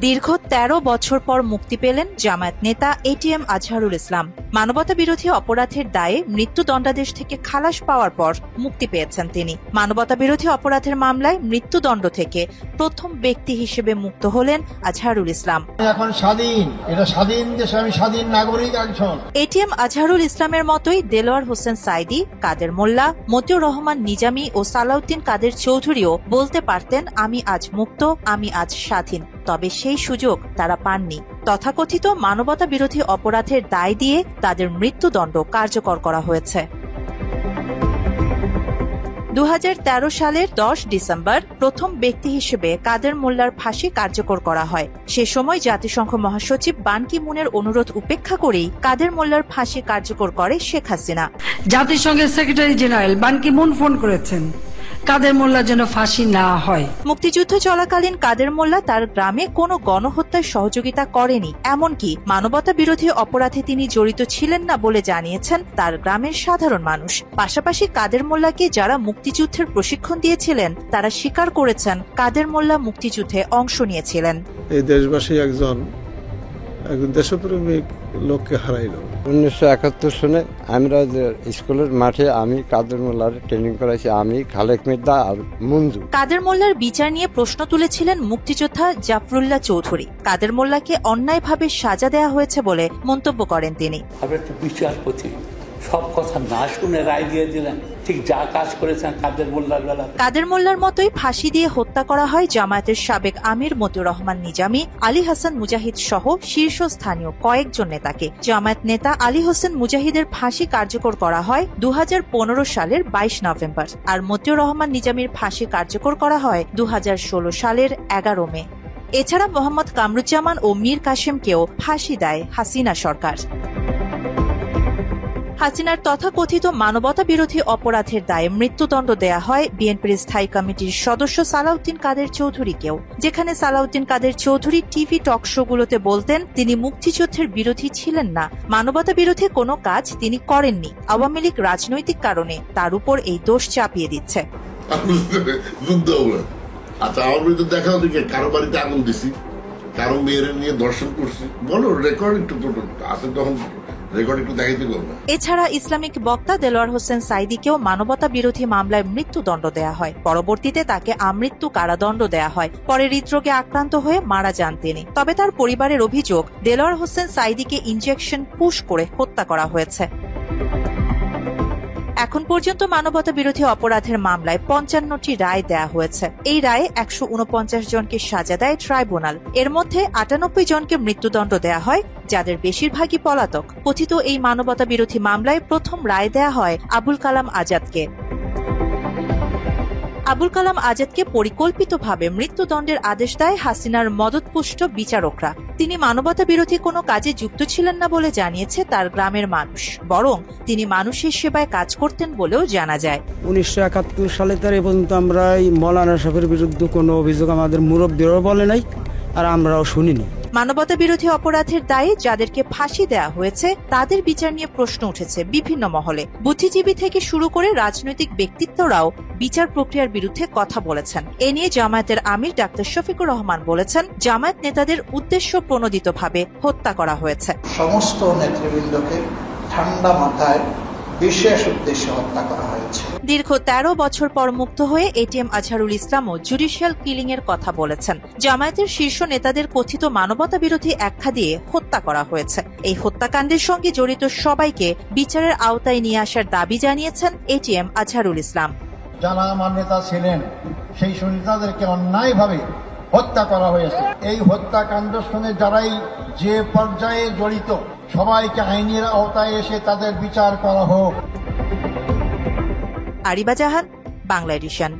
দীর্ঘ ১৩ বছর পর মুক্তি পেলেন জামায়াত নেতা এটিএম আজহারুল ইসলাম। মানবতা বিরোধী অপরাধের দায়ে মৃত্যুদণ্ডাদেশ থেকে খালাস পাওয়ার পর মুক্তি পেয়েছেন তিনি। মানবতা বিরোধী অপরাধের মামলায় মৃত্যুদণ্ড থেকে প্রথম ব্যক্তি হিসেবে মুক্ত হলেন আজহারুল ইসলাম। এখন স্বাধীন, এটা স্বাধীন দেশ, আমি স্বাধীন নাগরিক একজন। এটিএম আজহারুল ইসলামের মতোই দেলোয়ার হোসেন সাইদি, কাদের মোল্লা, মতিউর রহমান নিজামী ও সালাউদ্দিন কাদের চৌধুরীও বলতে পারতেন, আমি আজ মুক্ত, আমি আজ স্বাধীন। তবে সেই সুযোগ তারা পাননি। তথাকথিত মানবতা বিরোধী অপরাধের দায় দিয়ে তাদের মৃত্যুদণ্ড কার্যকর করা হয়েছে। ২০১৩ সালের ১০ ডিসেম্বর প্রথম ব্যক্তি হিসেবে কাদের মোল্লার ফাঁসি কার্যকর করা হয়। সে সময় জাতিসংঘ মহাসচিব বান কি মুনের অনুরোধ উপেক্ষা করেই কাদের মোল্লার ফাঁসি কার্যকর করে শেখ হাসিনা। জাতিসংঘের সেক্রেটারি জেনারেল বান কি মুন ফোন করেছেন কাদের মোল্লার যেন ফাঁসি না হয়। মুক্তিযুদ্ধ চলাকালীন কাদের মোল্লা তার গ্রামে কোনো গণহত্যায় সহযোগিতা করেনি, এমনকি মানবতা বিরোধী অপরাধে তিনি জড়িত ছিলেন না বলে জানিয়েছেন তার গ্রামের সাধারণ মানুষ। পাশাপাশি কাদের মোল্লাকে যারা মুক্তিযুদ্ধের প্রশিক্ষণ দিয়েছিলেন তারা স্বীকার করেছেন কাদের মোল্লা মুক্তিযুদ্ধে অংশ নিয়েছিলেন। এই দেশবাসী একজন দেশপ্রেমিক লোককে হারাইল। ১৯৭১ সনে আমরা স্কুলের মাঠে আমি কাদের মোল্লার ট্রেনিং করাইছি, আমি খালেক মির্জা আর মঞ্জু। কাদের মোল্লার বিচার নিয়ে প্রশ্ন তুলেছিলেন মুক্তিযোদ্ধা জাফরুল্লাহ চৌধুরী। কাদের মোল্লাকে অন্যায়ভাবে সাজা দেওয়া হয়েছে বলে মন্তব্য করেন তিনি। বিচারপতি সব কথা না শুনে রায় দিয়ে দিলেন, ঠিক যা কাজ করেছেন কাদের মোল্লার বেলা। কাদের মোল্লার মতোই ফাঁসি দিয়ে হত্যা করা হয় জামায়াতের সাবেক আমির মতিউর রহমান নিজামী, আলী হাসান মুজাহিদ সহ শীর্ষস্থানীয় কয়েকজন নেতাকে। জামায়াত নেতা আলী হোসেন মুজাহিদের ফাঁসি কার্যকর করা হয় ২০১৫ সালের ২২ নভেম্বর, আর মতিউর রহমান নিজামীর ফাঁসি কার্যকর করা হয় ২০১৬ সালের ১১ মে। এছাড়া মোহাম্মদ কামরুজ্জামান ও মীর কাসেমকেও ফাঁসি দেয় হাসিনা সরকার। হাসিনার তথাকথিত মানবতা বিরোধী অপরাধের দায়ে মৃত্যুদণ্ড দেয়া হয় বিএনপির স্থায়ী কমিটির সদস্য সালাউদ্দিন কাদের চৌধুরীকেও, যেখানে সালাউদ্দিন কাদের চৌধুরী টিভি টক শোগুলোতে বলতেন তিনি মুক্তিযুদ্ধের বিরোধী ছিলেন না, মানবতা বিরোধী কোনো কাজ তিনি করেননি। আওয়ামী লীগ রাজনৈতিক কারণে তার উপর এই দোষ চাপিয়ে দিচ্ছে। আচ্ছা, আওয়ামী লীগ দেখা দিকে কারো বাড়িতে আগুন দিছি, কারো মেয়ের নিয়ে দর্শন করছি, বলো রেকর্ড একটু আছে তখন এছাড়া ইসলামিক বক্তা দেলোয়ার হোসেন সাইদিকেও মানবতা বিরোধী মামলায় মৃত্যুদণ্ড দেয়া হয়। পরবর্তীতে তাকে আমৃত্যু কারাদণ্ড দেয়া হয়। পরে হৃদরোগে আক্রান্ত হয়ে মারা যান তিনি। তবে তার পরিবারের অভিযোগ দেলোয়ার হোসেন সাইদিকে ইনজেকশন পুশ করে হত্যা করা হয়েছে। এখন পর্যন্ত মানবতা বিরোধী অপরাধের মামলায় ৫৫টি রায় দেয়া হয়েছে। এই রায়ে ১৪৯ জনকে সাজা দেয় ট্রাইব্যুনাল। এর মধ্যে ৯৮ জনকে মৃত্যুদণ্ড দেয়া হয়, যাদের বেশিরভাগই পলাতক। কথিত এই মানবতা বিরোধী মামলায় প্রথম রায় দেয়া হয় আবুল কালাম আজাদকে। আবুল কালাম আজাদকে পরিকল্পিতভাবে মৃত্যুদণ্ডের আদেশ দেয় হাসিনার মদতপুষ্ট বিচারকরা। তিনি মানবতা বিরোধী কোনো কাজে যুক্ত ছিলেন না বলে জানিয়েছে তার গ্রামের মানুষ, বরং তিনি মানুষের সেবায় কাজ করতেন বলেও জানা যায়। ১৯৭১ সালে তার এ পর্যন্ত আমরা মৌলানা সাহেবের বিরুদ্ধে কোনো অভিযোগ আমাদের মুরব্বীরাও বলে নাই, আর আমরাও শুনিনি। মানবতা বিরোধী অপরাধের দায়ে যাদেরকে ফাঁসি দেওয়া হয়েছে তাদের বিচার নিয়ে প্রশ্ন উঠেছে বিভিন্ন মহলে। বুদ্ধিজীবী থেকে শুরু করে রাজনৈতিক ব্যক্তিত্বরাও বিচার প্রক্রিয়ার বিরুদ্ধে কথা বলেছেন। এ নিয়ে জামায়াতের আমির ডাক্তার শফিকুর রহমান বলেছেন, জামায়াত নেতাদের উদ্দেশ্য প্রণোদিতভাবে হত্যা করা হয়েছে। সমস্ত নেতৃবৃন্দকে ঠান্ডা মাথায় বিশেষ উদ্দেশ্যে হত্যা করা হয়েছে। দীর্ঘ ১৩ বছর পর মুক্ত হয়ে এটিএম আজহারুল ইসলামও জুডিশিয়াল কিলিং এর কথা বলেছেন। জামায়াতের শীর্ষ নেতাদের কথিত মানবতা বিরোধী আখ্যা দিয়ে হত্যা করা হয়েছে। এই হত্যাকাণ্ডের সঙ্গে জড়িত সবাইকে বিচারের আওতায় নিয়ে আসার দাবি জানিয়েছেন এটিএম আজহারুল ইসলাম। যারা আমার নেতা ছিলেন সেই নেতাদেরকে অন্যায়ভাবে হত্যা করা হয়েছে। এই হত্যাকাণ্ডের সঙ্গে যারাই যে পর্যায়ে জড়িত সবাইকে আইনের আওতায় এসে তাদের বিচার করা হোক। আরিবা জাহান, বাংলা এডিশন।